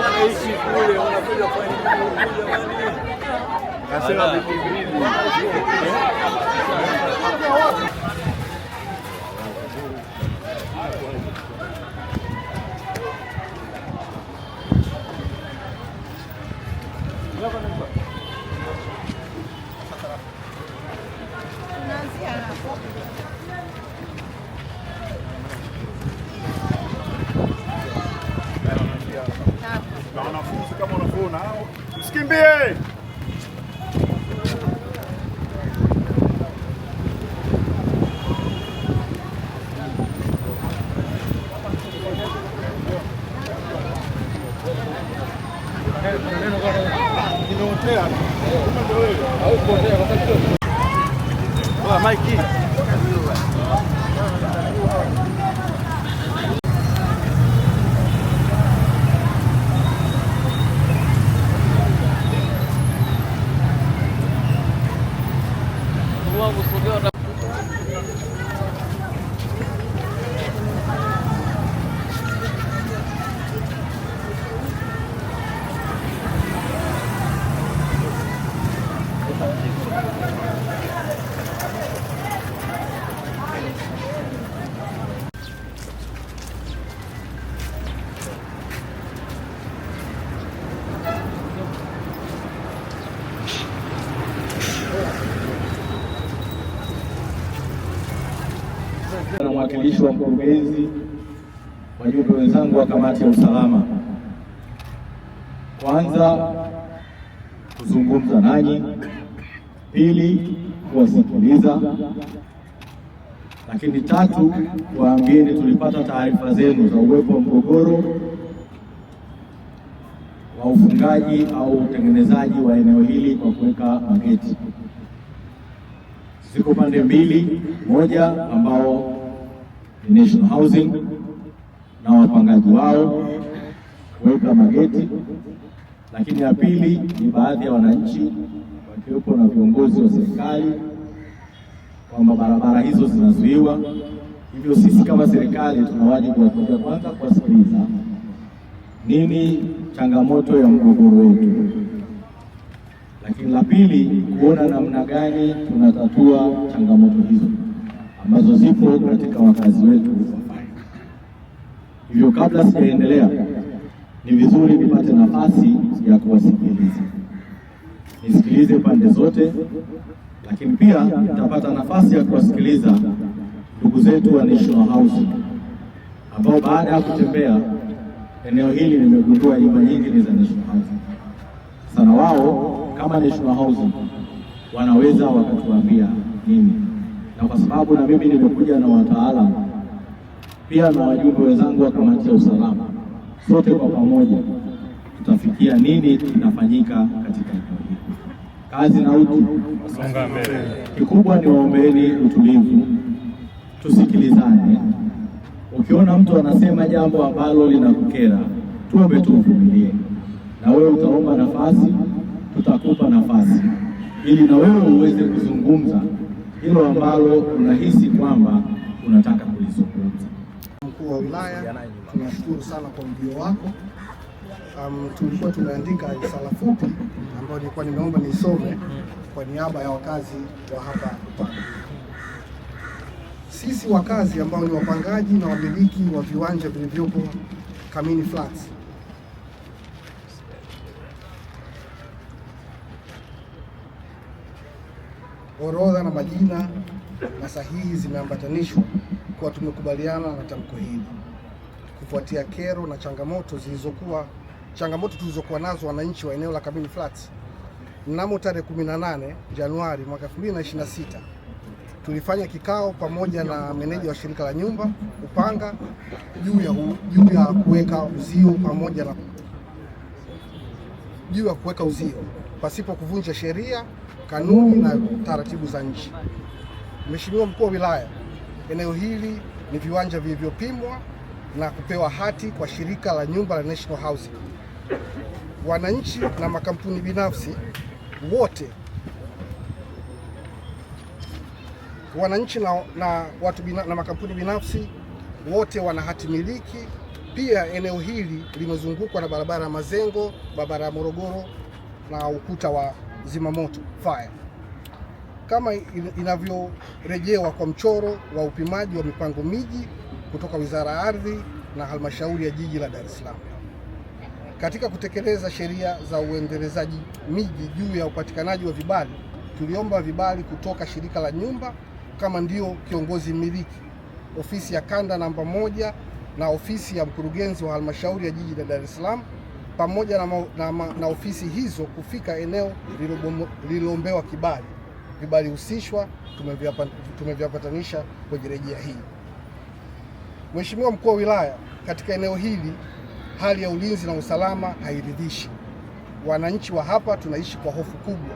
Wanaishi kule, wanakuja kufanya kasema vipi. Na wanafunzi kama unavyoona msikimbie. Mike na mwakilishi wa mkurugenzi, wajumbe wenzangu wa kamati ya usalama, kwanza kuzungumza nanyi, pili kuwasikiliza, lakini tatu waambieni tulipata taarifa zenu za uwepo wa mgogoro wa ufungaji au utengenezaji wa eneo hili kwa kuweka mageti. Ziko pande mbili, moja ambao ni National Housing na wapangaji wao kuweka mageti, lakini ya pili ni baadhi ya wananchi wakiwepo na viongozi wa serikali kwamba barabara hizo zinazuiwa. Hivyo sisi kama serikali tuna wajibu wa kwanza kuwasikiliza nini changamoto ya mgogoro wetu, lakini la pili kuona namna gani tunatatua changamoto hizo ambazo zipo katika wakazi wetu. Hivyo kabla sijaendelea, ni vizuri nipate nafasi ya kuwasikiliza, nisikilize pande zote, lakini pia nitapata nafasi ya kuwasikiliza ndugu zetu wa National Housing ambao baada ya kutembea eneo hili nimegundua nyumba nyingi ni za National Housing. Sana wao kama National Housing wanaweza wakatuambia nini, na kwa sababu na mimi nimekuja na wataalamu pia na wajumbe wenzangu wa kamati ya usalama, sote kwa pamoja tutafikia nini kinafanyika katika eneo hili. Kazi na utu, songa mbele. Kikubwa ni waombeeni utulivu, tusikilizane. Ukiona mtu anasema jambo ambalo linakukera, tuombe tu uvumilie, na wewe utaomba nafasi, tutakupa nafasi ili na wewe uweze kuzungumza hilo ambalo unahisi kwamba unataka kulizungumza. Mkuu wa wilaya, tunashukuru sana kwa ujio wako. Tulikuwa tumeandika risala fupi ambayo nilikuwa nimeomba nisome kwa niaba ya wakazi wa hapa Upanga. Sisi wakazi ambao ni wapangaji na wamiliki wa viwanja vilivyopo Kamini Flats, orodha na majina na sahihi zimeambatanishwa kwa tumekubaliana na tamko hili kufuatia kero na changamoto tulizokuwa nazo wananchi wa eneo la Kamini Flats. Mnamo tarehe 18 Januari mwaka 2026 tulifanya kikao pamoja na meneja wa shirika la nyumba Upanga juu ya kuweka uzio pamoja na juu ya kuweka uzio pasipo kuvunja sheria, kanuni na taratibu za nchi. Mheshimiwa Mkuu wa Wilaya, eneo hili ni viwanja vilivyopimwa na kupewa hati kwa shirika la nyumba la National Housing. Wananchi na makampuni binafsi wote, na makampuni binafsi wote wana hati miliki. Pia eneo hili limezungukwa na barabara ya Mazengo, barabara ya Morogoro na ukuta wa zimamoto fire, kama inavyorejewa kwa mchoro wa upimaji wa mipango miji kutoka Wizara ya Ardhi na Halmashauri ya Jiji la Dar es Salaam. Katika kutekeleza sheria za uendelezaji miji juu ya upatikanaji wa vibali, tuliomba vibali kutoka shirika la nyumba kama ndio kiongozi mmiliki, ofisi ya kanda namba 1 na ofisi ya mkurugenzi wa Halmashauri ya Jiji la Dar es Salaam, pamoja na ofisi hizo kufika eneo lililoombewa kibali. Vibali husishwa tumevyapatanisha kwenye rejea hii. Mheshimiwa Mkuu wa Wilaya, katika eneo hili hali ya ulinzi na usalama hairidhishi. Wananchi wa hapa tunaishi kwa hofu kubwa.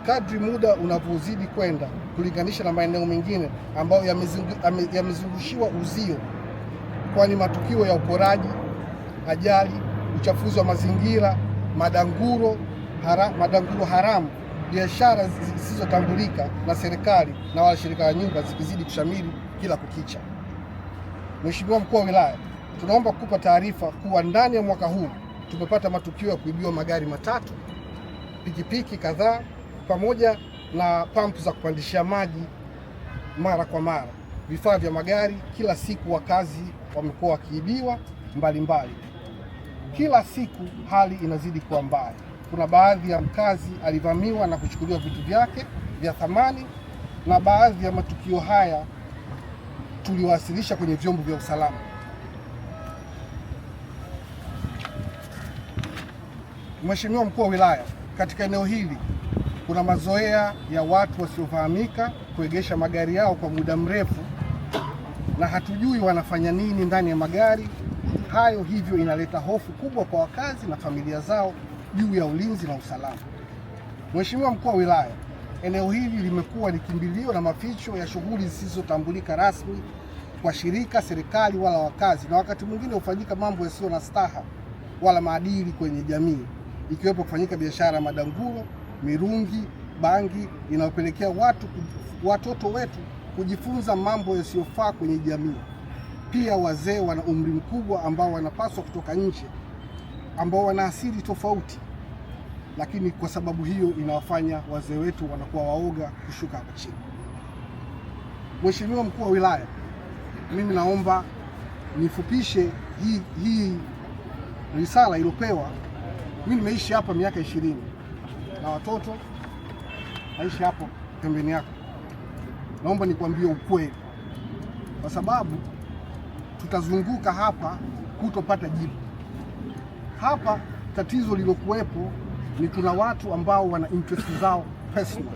Kadri muda unavyozidi kwenda, kulinganisha na maeneo mengine ambayo yamezungushiwa uzio, kwani matukio ya uporaji, ajali, uchafuzi wa mazingira, madanguro haramu, biashara zisizotambulika na serikali na wala shirika la nyumba zikizidi kushamiri kila kukicha. Mheshimiwa Mkuu wa Wilaya, tunaomba kukupa taarifa kuwa ndani ya mwaka huu tumepata matukio ya kuibiwa magari matatu, pikipiki kadhaa, pamoja na pampu za kupandishia maji mara kwa mara, vifaa vya magari. Kila siku wakazi wamekuwa wakiibiwa mbalimbali. Kila siku hali inazidi kuwa mbaya. Kuna baadhi ya mkazi alivamiwa na kuchukuliwa vitu vyake vya thamani, na baadhi ya matukio haya tuliwasilisha kwenye vyombo vya usalama. Mheshimiwa Mkuu wa Wilaya, katika eneo hili kuna mazoea ya watu wasiofahamika kuegesha magari yao kwa muda mrefu na hatujui wanafanya nini ndani ya magari hayo, hivyo inaleta hofu kubwa kwa wakazi na familia zao juu ya ulinzi na usalama. Mheshimiwa Mkuu wa Wilaya, eneo hili limekuwa ni kimbilio na maficho ya shughuli zisizotambulika rasmi kwa shirika, serikali wala wakazi, na wakati mwingine hufanyika mambo yasiyo na staha wala maadili kwenye jamii, ikiwepo kufanyika biashara ya madanguro, mirungi, bangi, inayopelekea watoto wetu kujifunza mambo yasiyofaa kwenye jamii. Pia wazee wana umri mkubwa ambao wanapaswa kutoka nje, ambao wana asili tofauti, lakini kwa sababu hiyo inawafanya wazee wetu wanakuwa waoga kushuka hapa chini. Mheshimiwa Mkuu wa Wilaya, mimi naomba nifupishe hii risala iliyopewa. Mimi nimeishi hapa miaka 20 na watoto naishi hapo pembeni yako. Naomba nikwambie ukweli, kwa sababu tutazunguka hapa kutopata jibu. Hapa tatizo lilokuwepo ni kuna watu ambao wana interest zao personal.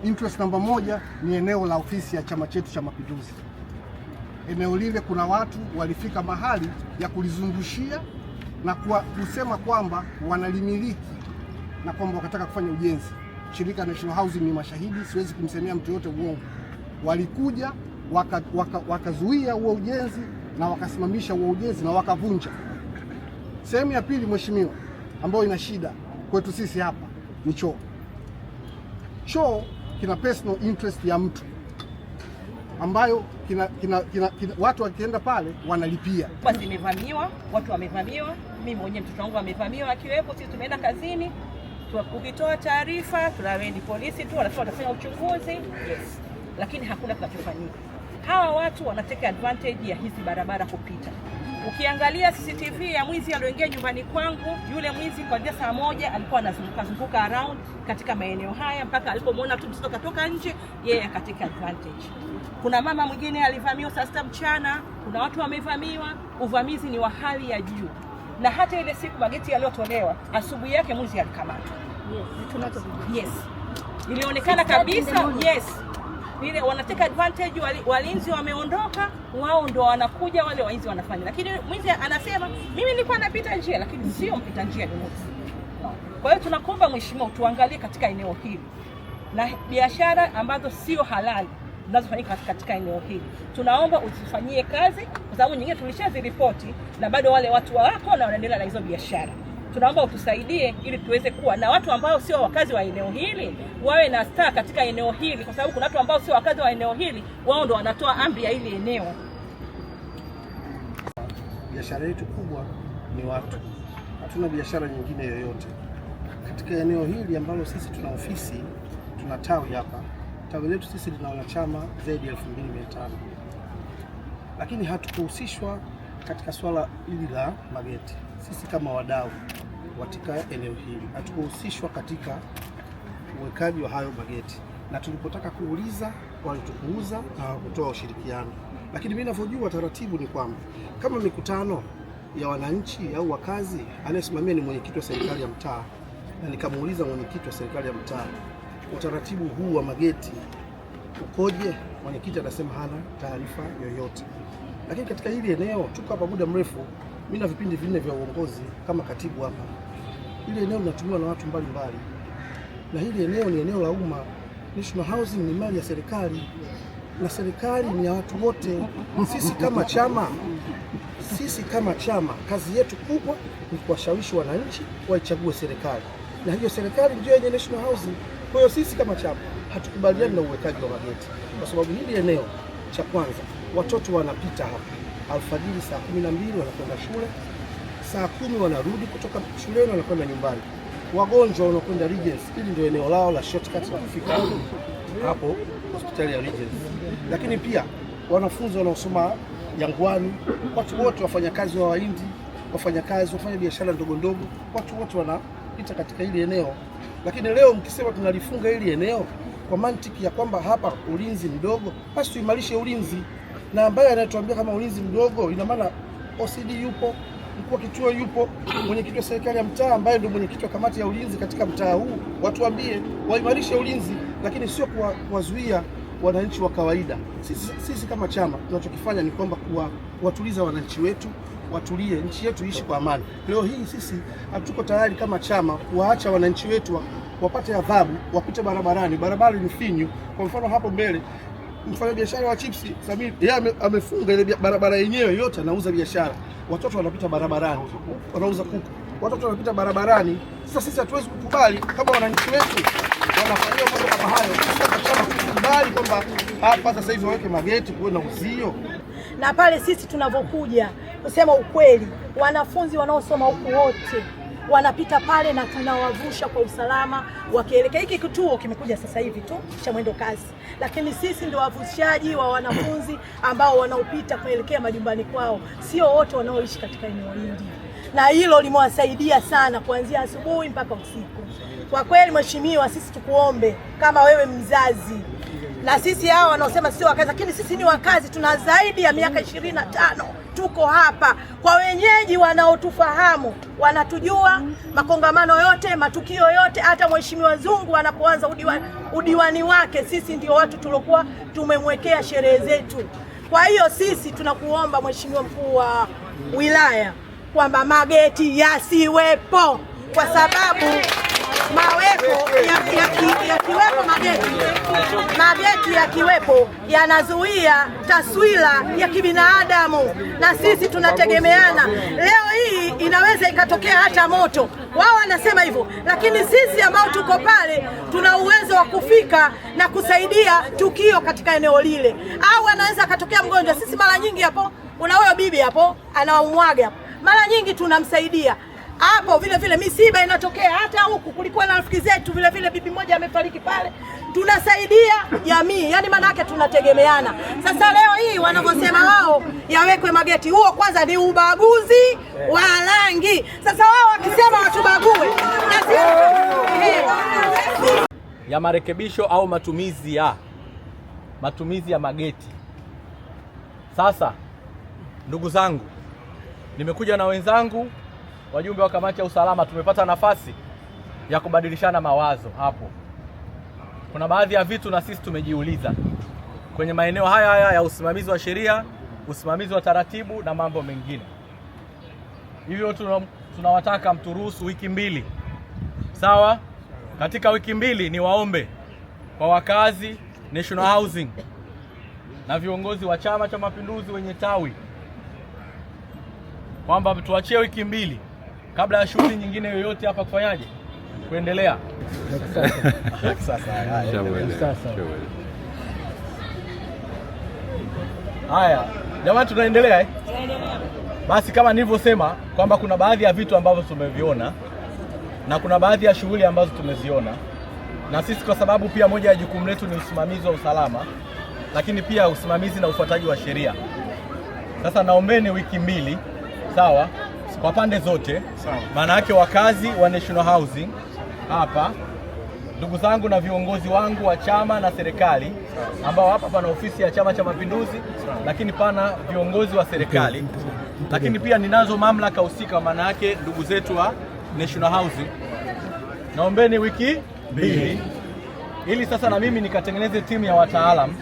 Interest namba moja ni eneo la ofisi ya chama chetu cha Mapinduzi. Eneo lile kuna watu walifika mahali ya kulizungushia na kusema kwamba wanalimiliki na kwamba wakataka kufanya ujenzi. Shirika National Housing ni mashahidi, siwezi kumsemea mtu yote uongo. Walikuja wakazuia huo ujenzi na wakasimamisha huo ujenzi na wakavunja. Sehemu ya pili, mheshimiwa, ambayo ina shida kwetu sisi hapa ni choo. Choo kina personal interest ya mtu ambayo watu wakienda pale wanalipia. Basi imevamiwa, watu wamevamiwa, mimi mwenyewe mtoto wangu amevamiwa akiwepo. Sisi tumeenda kazini, ukitoa taarifa tunawendi polisi tu, wanasema watafanya uchunguzi, yes, lakini hakuna kinachofanyika. Hawa watu wanateka advantage ya hizi barabara kupita. Ukiangalia CCTV ya mwizi alioingia nyumbani kwangu, yule mwizi kuanzia saa 1 alikuwa anazunguka around katika maeneo haya mpaka alipomwona tu mtoto katoka nje, yeye akateka advantage. Kuna mama mwingine alivamiwa saa 6 mchana, kuna watu wamevamiwa. Uvamizi ni wa hali ya juu, na hata ile siku mageti yaliyotolewa asubuhi yake mwizi alikamatwa. Yes, ilionekana kabisa, yes, ile wanateka advantage, walinzi wameondoka, wao ndo wanakuja wale walinzi wanafanya. Lakini mwizi anasema mimi nilikuwa napita njia, lakini sio mpita njia ni mwizi. Kwa hiyo tunakuomba mheshimiwa, tuangalie katika eneo hili na biashara ambazo sio halali zinazofanyika katika eneo hili, tunaomba usifanyie kazi, kwa sababu nyingine tulishaziripoti na bado wale watu wako na wanaendelea na hizo biashara. Tunaomba utusaidie ili tuweze kuwa na watu ambao sio wakazi wa eneo hili wawe na staa katika eneo hili, kwa sababu kuna watu ambao sio wakazi wa eneo hili, wao ndo wanatoa amri ya hili eneo. Biashara yetu kubwa ni watu, hatuna biashara nyingine yoyote katika eneo hili ambalo sisi tuna ofisi, tuna tawi hapa. Tawi letu sisi lina wanachama zaidi ya 2500, lakini hatukuhusishwa katika swala hili la mageti. Sisi kama wadau katika eneo hili hatukuhusishwa katika uwekaji wa hayo mageti, na tulipotaka kuuliza walitupuuza na hawakutoa ushirikiano. Lakini mimi ninavyojua taratibu ni kwamba kama mikutano ya wananchi au wakazi, anayesimamia ni mwenyekiti wa serikali ya mtaa, na nikamuuliza mwenyekiti wa serikali ya mtaa, utaratibu huu wa mageti ukoje? Mwenyekiti anasema hana taarifa yoyote. Lakini katika hili eneo tuko hapa muda mrefu, mimi na vipindi vinne vya uongozi kama katibu hapa. Hili eneo linatumiwa na watu mbalimbali, na hili eneo ni eneo la umma. National Housing ni mali ya serikali na serikali ni ya watu wote. Sisi kama chama kazi yetu kubwa ni kuwashawishi wananchi waichague serikali, na hiyo serikali ndio yenye National Housing. Kwa hiyo sisi kama chama hatukubaliani na uwekaji wa mageti, kwa sababu hili eneo, cha kwanza, watoto wanapita hapa alfajiri saa 12 wanakwenda shule, saa 10 wanarudi kutoka shuleni wanakwenda nyumbani. Wagonjwa wanakwenda Regency, hili ndio eneo lao la shortcut la kufika hapo hospitali ya Regency. Lakini pia wanafunzi wanaosoma Jangwani, watu wote, wafanyakazi wa Wahindi, wafanyakazi, wafanya biashara ndogo ndogo, watu wote wanapita katika hili eneo. Lakini leo mkisema tunalifunga hili eneo kwa mantiki ya kwamba hapa ulinzi mdogo, basi tuimarishe ulinzi. Na ambaye anatuambia kama ulinzi mdogo, ina maana OCD yupo, mkuu wa kituo yupo, mwenyekiti wa serikali ya mtaa ambaye ndio mwenyekiti wa kamati ya ulinzi katika mtaa huu, watuambie waimarishe ulinzi, lakini sio kuwazuia wananchi wa kawaida. Sisi kama chama tunachokifanya ni kwamba kuwatuliza wananchi wetu, watulie, nchi yetu ishi kwa amani. Leo hii sisi hatuko tayari kama chama kuwaacha wananchi wetu wapate adhabu, wapite barabarani. Barabara ni finyu. Kwa mfano hapo mbele mfanyabiashara wa chipsi Samir, yeye amefunga ile barabara yenyewe yote, anauza biashara. Watoto wanapita barabarani, wanauza kuku, watoto wanapita barabarani. Sasa sisi hatuwezi kukubali kama wananchi wetu wanafanya mambo kama hayo. Sisi tukubali kwamba hapa sasa hivi waweke mageti, kuwe na uzio. Na pale sisi tunavyokuja kusema ukweli, wanafunzi wanaosoma huku wote wanapita pale na tunawavusha kwa usalama wakielekea. Hiki kituo kimekuja sasa hivi tu cha mwendo kasi, lakini sisi ndio wavushaji wa wanafunzi ambao wanaopita kuelekea majumbani kwao, sio wote wanaoishi katika eneo hili, na hilo limewasaidia sana kuanzia asubuhi mpaka usiku. Kwa kweli mheshimiwa, sisi tukuombe kama wewe mzazi, na sisi hao wanaosema sio wakazi, lakini sisi ni wakazi, tuna zaidi ya miaka 25 tuko hapa. Kwa wenyeji wanaotufahamu, wanatujua makongamano yote, matukio yote, hata mheshimiwa Zungu anapoanza udiwani wake, sisi ndio watu tuliokuwa tumemwekea sherehe zetu. Kwa hiyo sisi tunakuomba mheshimiwa mkuu wa wilaya kwamba mageti yasiwepo, kwa sababu yakiwepo mageti yakiwepo yanazuia taswira ya kibinadamu, na sisi tunategemeana. Leo hii inaweza ikatokea hata moto, wao wanasema hivyo, lakini sisi ambao tuko pale tuna uwezo wa kufika na kusaidia tukio katika eneo lile. Au anaweza akatokea mgonjwa, sisi mara nyingi hapo, una huyo bibi hapo anaumwaga hapo, mara nyingi tunamsaidia hapo. Vile vile misiba inatokea, hata huku kulikuwa na rafiki zetu vile vile, bibi mmoja amefariki pale, tunasaidia jamii. Yani maana yake tunategemeana. Sasa leo hii wanavyosema wao yawekwe mageti, huo kwanza ni ubaguzi wa rangi. Sasa wao wakisema watubague na sisi ya marekebisho au matumizi ya mageti. Sasa ndugu zangu, nimekuja na wenzangu wajumbe wa kamati ya usalama, tumepata nafasi ya kubadilishana mawazo hapo. Kuna baadhi ya vitu na sisi tumejiuliza. kwenye maeneo haya ya usimamizi wa sheria, usimamizi wa taratibu na mambo mengine. Hivyo tunawataka mturuhusu wiki mbili. Sawa? Katika wiki mbili ni waombe kwa wakazi National Housing na viongozi wa Chama cha Mapinduzi wenye tawi kwamba tuachie wiki mbili kabla ya shughuli nyingine yoyote hapa kufanyaje? Kuendelea. Haya, jamani tunaendelea Basi kama nilivyosema kwamba kuna baadhi ya vitu ambavyo tumeviona na kuna baadhi ya shughuli ambazo tumeziona, na sisi kwa sababu pia moja ya jukumu letu ni usimamizi wa usalama, lakini pia usimamizi na ufuataji wa sheria. Sasa naombeni wiki mbili, sawa, kwa pande zote, maana yake wakazi wa National Housing hapa, ndugu zangu na viongozi wangu wa chama na serikali, ambao hapa pana ofisi ya Chama cha Mapinduzi, lakini pana viongozi wa serikali, lakini pia ninazo mamlaka husika, maana yake ndugu zetu wa National Housing. Naombeni wiki mbili ili sasa na mimi nikatengeneze timu ya wataalamu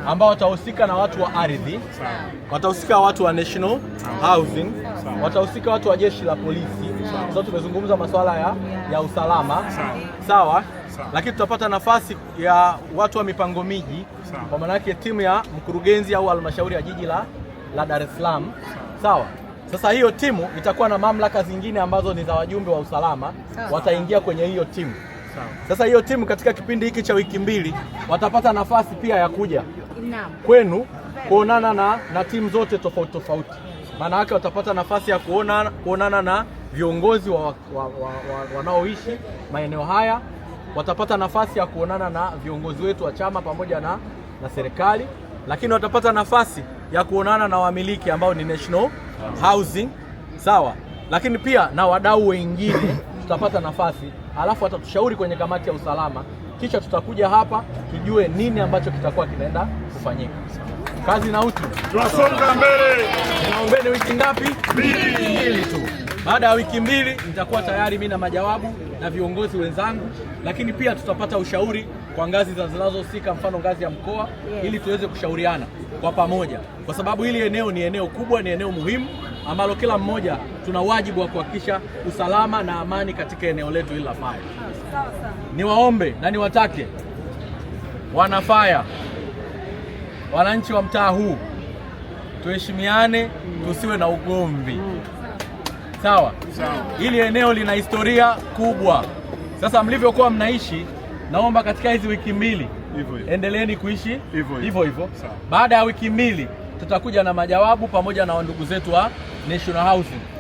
ambao watahusika na watu wa ardhi, watahusika watu wa National Housing, watahusika watu wa jeshi la polisi. Sasa tumezungumza masuala ya usalama, sawa, lakini tutapata nafasi ya watu wa mipango miji, kwa maana yake timu ya mkurugenzi au halmashauri ya jiji la Dar es Salaam, sawa. Sasa hiyo timu itakuwa na mamlaka zingine ambazo ni za wajumbe wa usalama, wataingia kwenye hiyo timu. Sasa hiyo timu katika kipindi hiki cha wiki mbili watapata nafasi pia ya kuja kwenu kuonana na timu zote tofauti tofauti. Maana yake watapata nafasi ya kuonana na viongozi wanaoishi maeneo haya, watapata nafasi ya kuonana na viongozi wetu wa chama pamoja na serikali, lakini watapata nafasi ya kuonana na wamiliki ambao ni National Housing, sawa, lakini pia na wadau wengine tutapata nafasi, alafu watatushauri kwenye kamati ya usalama, kisha tutakuja hapa tujue nini ambacho kitakuwa kinaenda kufanyika. Kazi na utu, tunasonga mbele. Naombeni wiki ngapi? Mbili tu. Baada ya wiki mbili nitakuwa tayari mimi na majawabu na viongozi wenzangu, lakini pia tutapata ushauri kwa ngazi zinazohusika, mfano ngazi ya mkoa, ili tuweze kushauriana kwa pamoja, kwa sababu hili eneo ni eneo kubwa, ni eneo muhimu ambalo kila mmoja tuna wajibu wa kuhakikisha usalama na amani katika eneo letu hili la Faya. Niwaombe na niwatake wana Faya, wananchi wa mtaa huu, tuheshimiane, tusiwe na ugomvi. Sawa? Hili eneo lina historia kubwa. Sasa mlivyokuwa mnaishi, naomba katika hizi wiki mbili endeleeni kuishi hivyo hivyo. Baada ya wiki mbili tutakuja na majawabu pamoja na ndugu zetu wa National Housing.